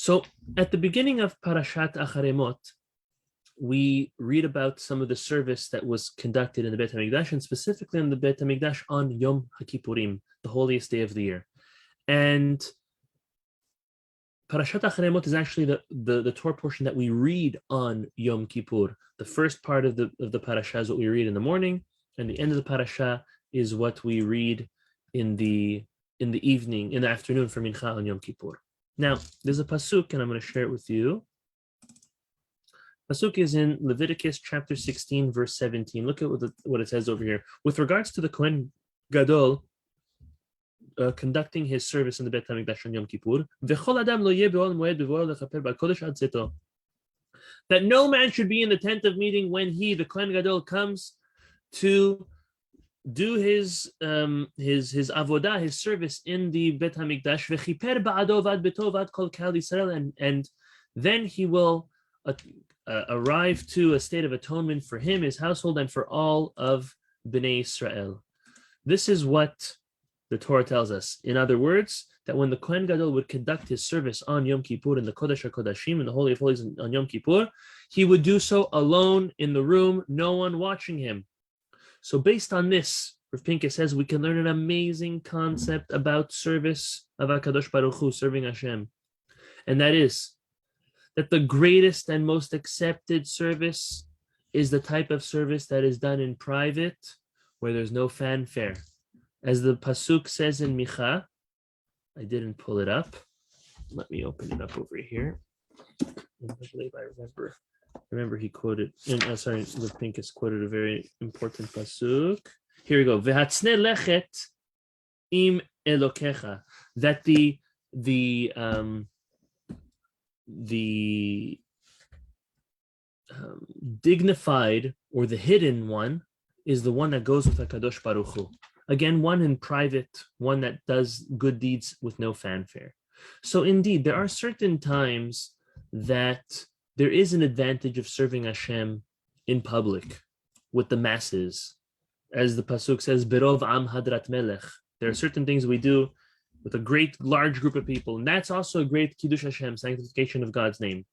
So at the beginning of Parashat Acharei, we read about some of the service that was conducted in the Beit HaMikdash, and specifically in the Beit HaMikdash on Yom HaKippurim, the holiest day of the year. And Parashat Acharei is actually the Torah portion that we read on Yom Kippur. The first part of the parasha is what we read in the morning, and the end of the parasha is what we read in the evening, in the afternoon for Mincha on Yom Kippur. Now, there's a pasuk, and I'm going to share it with you. Pasuk is in Leviticus chapter 16, verse 17. Look at what it says over here. With regards to the Kohen Gadol conducting his service in the Beit HaMikdash on Yom Kippur, that no man should be in the tent of meeting when he, the Kohen Gadol, comes to do his avodah, his service in the Beit HaMikdash, and then he will arrive to a state of atonement for him, his household, and for all of Bnei Israel. This is what the Torah tells us. In other words, that when the Kohen Gadol would conduct his service on Yom Kippur in the Kodesh HaKodashim, in the Holy of Holies on Yom Kippur, he would do so alone in the room, no one watching him. So based on this, Rav Pincus says we can learn an amazing concept about service of HaKadosh Baruch Hu, serving Hashem. And that is that the greatest and most accepted service is the type of service that is done in private, where there's no fanfare. As the pasuk says in Micha, I didn't pull it up. Let me open it up over here. I believe I remember he quoted, Rav Pincus quoted a very important pasuk. Here we go. V'hatzne lechet im elokecha. That the dignified or the hidden one is the one that goes with HaKadosh Baruch Hu. Again, one in private, one that does good deeds with no fanfare. So indeed, there are certain times that there is an advantage of serving Hashem in public with the masses. As the pasuk says, Berov am hadrat melech. There are certain things we do with a great large group of people, and that's also a great Kiddush Hashem, sanctification of God's name.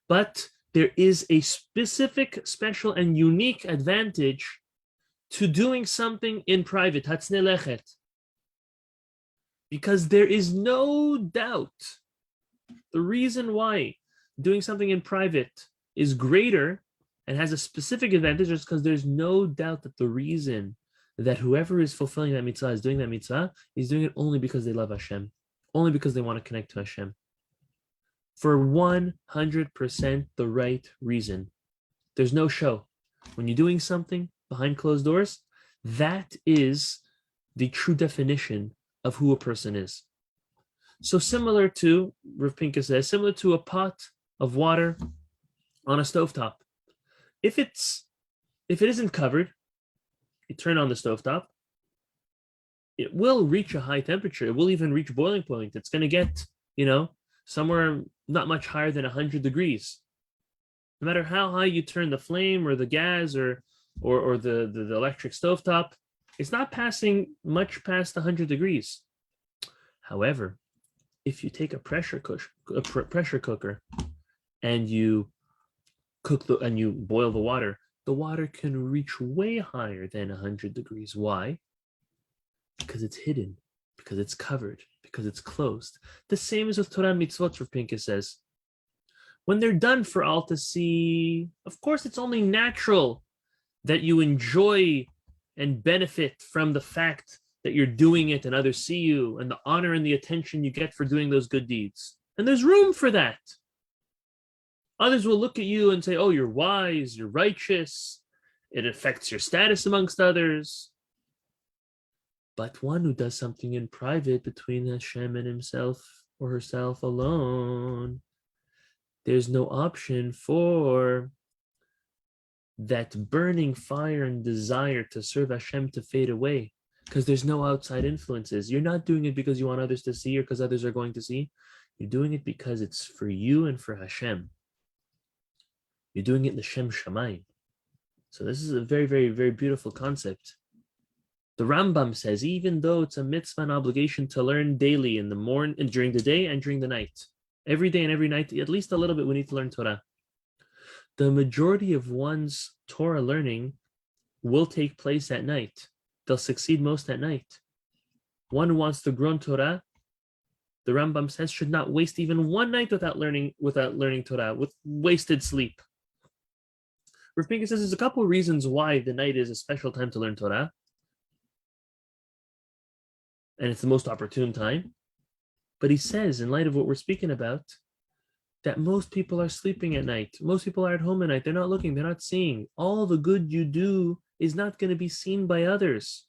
But there is a specific, special, and unique advantage to doing something in private, hatzne lechet, because there is no doubt the reason why doing something in private is greater and has a specific advantage is because there's no doubt that the reason that whoever is fulfilling that mitzvah is doing it only because they love Hashem, only because they want to connect to Hashem. For 100% the right reason. There's no show. When you're doing something behind closed doors, that is the true definition of who a person is. So similar to, Rav Pincus says, similar to a pot of water on a stovetop. If it isn't covered, you turn on the stovetop, it will reach a high temperature. It will even reach boiling point. It's going to get, somewhere not much higher than 100 degrees. No matter how high you turn the flame or the gas or the electric stovetop, it's not passing much past 100 degrees. However, if you take a pressure cooker and you you boil the water can reach way higher than 100 degrees. Why? Because it's hidden, because it's covered, because it's closed. The same is with Torah and mitzvot, Rav Pincus says. When they're done for all to see, of course, it's only natural that you enjoy and benefit from the fact that you're doing it and others see you and the honor and the attention you get for doing those good deeds. And there's room for that. Others will look at you and say, oh, you're wise, you're righteous. It affects your status amongst others. But one who does something in private between Hashem and himself or herself alone, there's no option for that burning fire and desire to serve Hashem to fade away, because there's no outside influences. You're not doing it because you want others to see or because others are going to see. You're doing it because it's for you and for Hashem. You're doing it l'shem shamayim. So this is a very, very, very beautiful concept. The Rambam says, even though it's a mitzvah and obligation to learn daily in the morning, during the day and during the night, Every day and every night, at least a little bit, we need to learn Torah. The majority of one's Torah learning will take place at night. They'll succeed most at night. One who wants to grow in Torah, the Rambam says, should not waste even one night without learning Torah, with wasted sleep. Rav Pincus says there's a couple of reasons why the night is a special time to learn Torah, and it's the most opportune time. But he says, in light of what we're speaking about, that most people are sleeping at night. Most people are at home at night. They're not looking. They're not seeing. All the good you do is not going to be seen by others.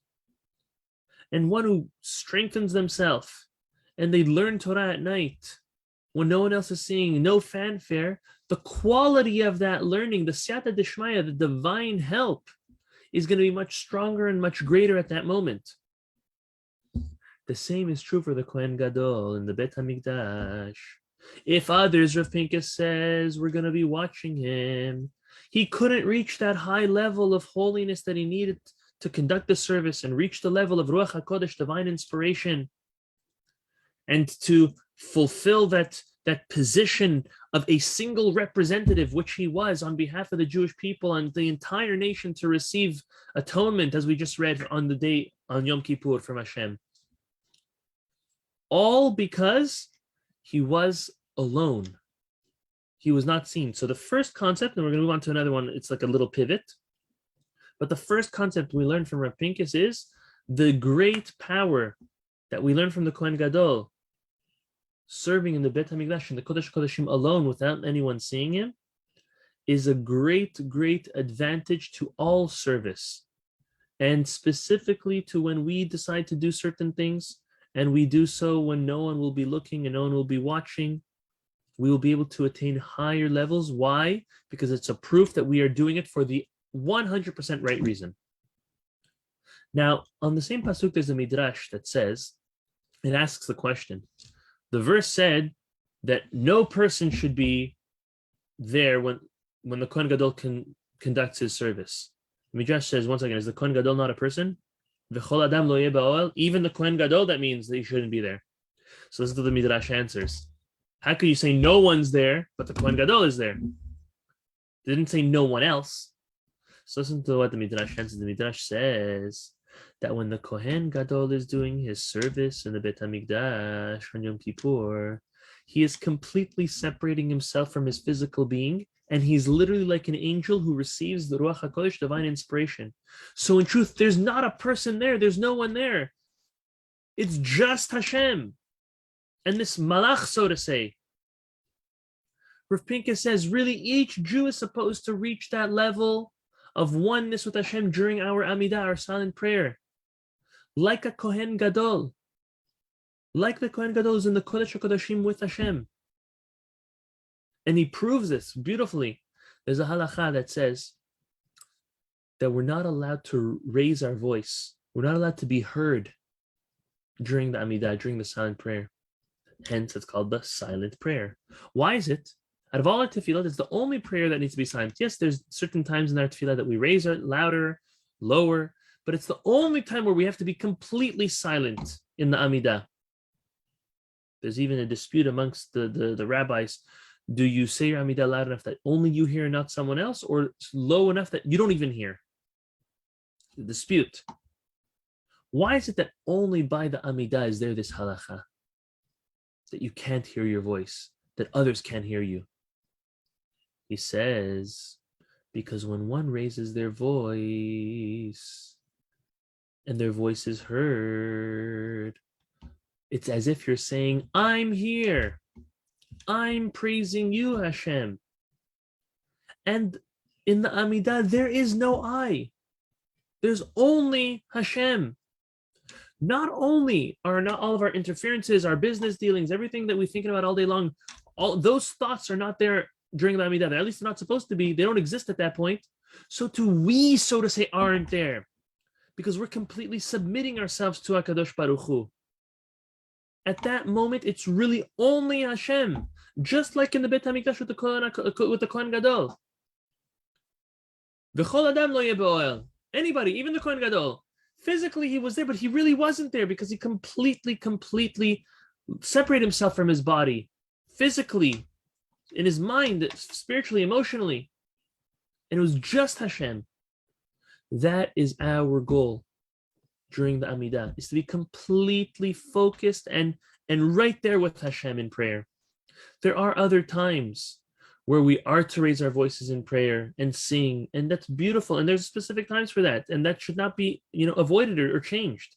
And one who strengthens themselves and they learn Torah at night when no one else is seeing, no fanfare, the quality of that learning, the siyata deshmaya, the divine help, is going to be much stronger and much greater at that moment. The same is true for the Kohen Gadol in the Bet HaMikdash. If others, Rav Pincus says, we're going to be watching him, he couldn't reach that high level of holiness that he needed to conduct the service and reach the level of Ruach HaKodesh, divine inspiration, and to fulfill that position of a single representative, which he was on behalf of the Jewish people and the entire nation to receive atonement, as we just read on the day on Yom Kippur from Hashem. All because he was alone. He was not seen. So the first concept, and we're going to move on to another one, it's like a little pivot. But the first concept we learn from Rabbi Pincus is the great power that we learn from the Kohen Gadol, serving in the Bet HaMikdash, in the Kodesh Kodeshim alone without anyone seeing him, is a great, great advantage to all service. And specifically to when we decide to do certain things, and we do so when no one will be looking and no one will be watching, we will be able to attain higher levels. Why? Because it's a proof that we are doing it for the 100% right reason. Now, on the same pasuk, there's a midrash that says, it asks the question. The verse said that no person should be there when the Kohen Gadol conducts his service. The midrash says, once again, is the Kohen Gadol not a person? V'chol adam lo yeh ba'oel. Even the Kohen Gadol, that means that he shouldn't be there. So this is the midrash answers. How could you say no one's there, but the Kohen Gadol is there? They didn't say no one else. So listen to what the midrash answers. The midrash says that when the Kohen Gadol is doing his service in the Bet HaMikdash on Yom Kippur, he is completely separating himself from his physical being, and he's literally like an angel who receives the Ruach HaKodesh, divine inspiration. So in truth, there's not a person there. There's no one there. It's just Hashem. And this malach, so to say. Rav Pincus says, really, each Jew is supposed to reach that level of oneness with Hashem during our Amidah, our silent prayer. Like a Kohen Gadol. Like the Kohen Gadol is in the Kodesh HaKodeshim with Hashem. And he proves this beautifully. There's a halacha that says that we're not allowed to raise our voice. We're not allowed to be heard during the Amidah, during the silent prayer. Hence, it's called the silent prayer. Why is it? Out of all our tefillah, it's the only prayer that needs to be silent. Yes, there's certain times in our tefillah that we raise it louder, lower, but it's the only time where we have to be completely silent in the Amidah. There's even a dispute amongst the rabbis. Do you say your Amidah loud enough that only you hear and not someone else, or low enough that you don't even hear? The dispute. Why is it that only by the Amidah is there this halacha? That you can't hear your voice, that others can't hear you. He says, because when one raises their voice and their voice is heard, it's as if you're saying, I'm here. I'm praising you, Hashem. And in the Amidah, there is no I. There's only Hashem. Not only are not all of our interferences, our business dealings, everything that we're thinking about all day long, all those thoughts are not there during the Amidah. At least they're not supposed to be. They don't exist at that point. So we, so to say, aren't there. Because we're completely submitting ourselves to HaKadosh Baruch Hu. At that moment, it's really only Hashem. Just like in the Bet HaMikdash with the Kohen Gadol. V'chol adam lo yeh ba'oel. Anybody, even the Kohen Gadol. Physically, he was there, but he really wasn't there because he completely separated himself from his body physically, in his mind, spiritually, emotionally, and it was just Hashem. That is our goal during the Amidah, is to be completely focused and right there with Hashem in prayer. There are other times where we are to raise our voices in prayer and sing, and that's beautiful, and there's specific times for that, and that should not be avoided or changed.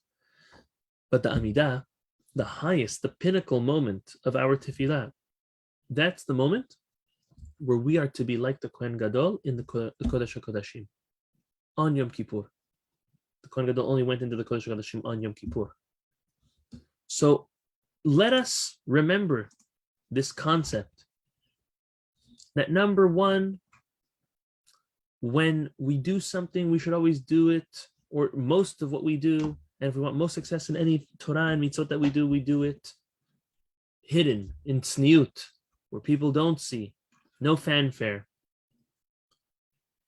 But the Amidah, the highest, the pinnacle moment of our tefillah, that's the moment where we are to be like the Kohen Gadol in the Kodesh HaKodashim on Yom Kippur. The Kohen Gadol only went into the Kodesh HaKodashim on Yom Kippur. So let us remember this concept that number one, when we do something, we should always do it, or most of what we do, and if we want most success in any Torah and mitzvot that we do it hidden, in tzniut, where people don't see, no fanfare.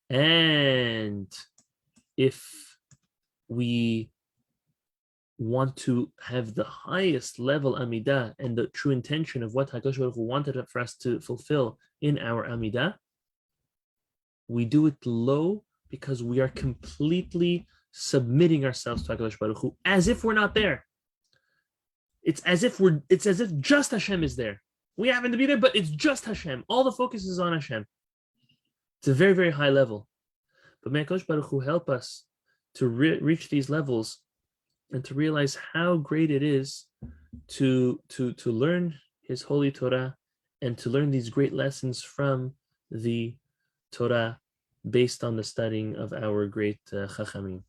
And if we want to have the highest level Amidah and the true intention of what HaKadosh Baruch Hu wanted for us to fulfill in our Amidah, we do it low because we are completely submitting ourselves to HaKadosh Baruch Hu as if we're not there. It's as if just Hashem is there. We happen to be there, but it's just Hashem. All the focus is on Hashem. It's a very, very high level. But may HaKadosh Baruch Hu help us to reach these levels and to realize how great it is to learn His holy Torah and to learn these great lessons from the Torah based on the studying of our great Chachamim.